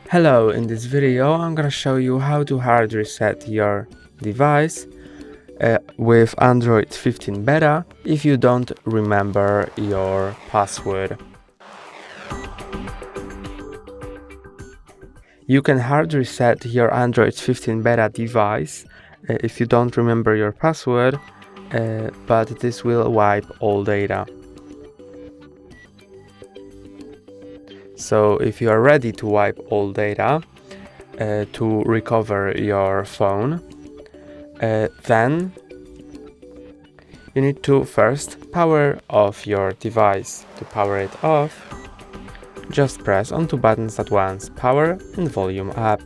Hello, in this video I'm gonna show you how to hard reset your device with Android 15 beta if you don't remember your password. You can hard reset your Android 15 beta device if you don't remember your password, but this will wipe all data. So if you are ready to wipe all data to recover your phone, then you need to first power off your device. To power it off, just press on two buttons at once, power and volume up.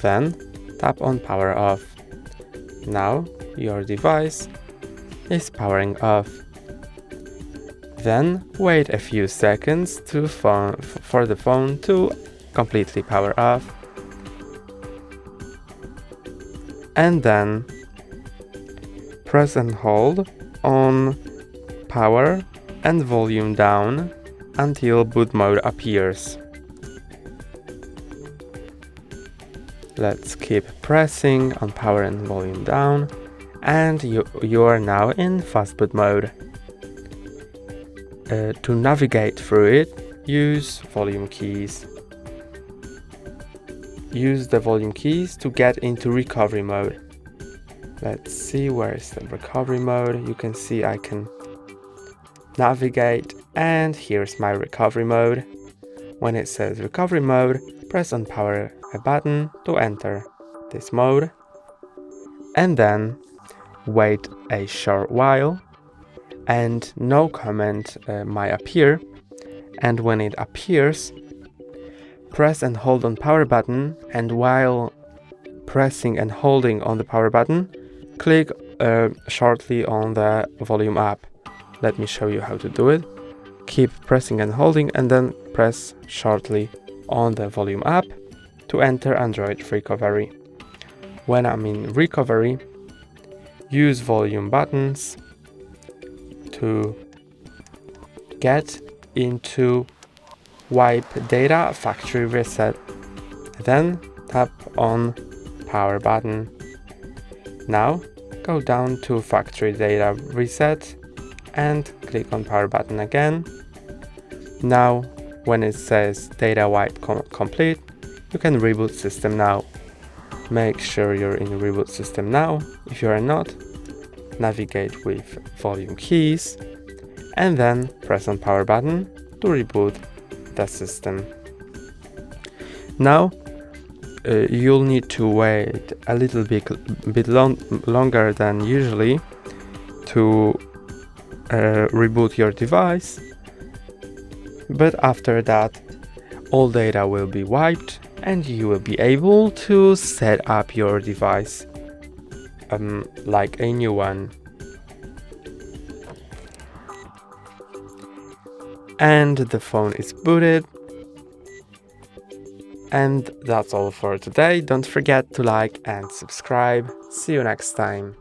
Then tap on power off. Now your device is powering off. Then wait a few seconds for the phone to completely power off. And then press and hold on power and volume down until boot mode appears. Let's keep pressing on power and volume down, and you are now in fast boot mode. To navigate through it, use volume keys. Use the volume keys to get into recovery mode. Let's see, where is the recovery mode? You can see I can navigate, and here's my recovery mode. When it says recovery mode, press on power a button to enter this mode, and then wait a short while and no comment might appear, and when it appears, press and hold on power button, and while pressing and holding on the power button, click shortly on the volume up. Let me show you how to do it. Keep pressing and holding, and then press shortly on the volume up to enter Android recovery. When I'm in recovery, use volume buttons to get into wipe data factory reset. Then tap on power button. Now go down to factory data reset and click on power button again. Now when it says data wipe complete, you can reboot system now. Make sure you're in reboot system now. If you are not, navigate with volume keys and then press on power button to reboot the system. Now you'll need to wait a little bit longer than usually to reboot your device, but after that all data will be wiped and you will be able to set up your device like a new one. And the phone is booted. And that's all for today. Don't forget to like and subscribe. See you next time.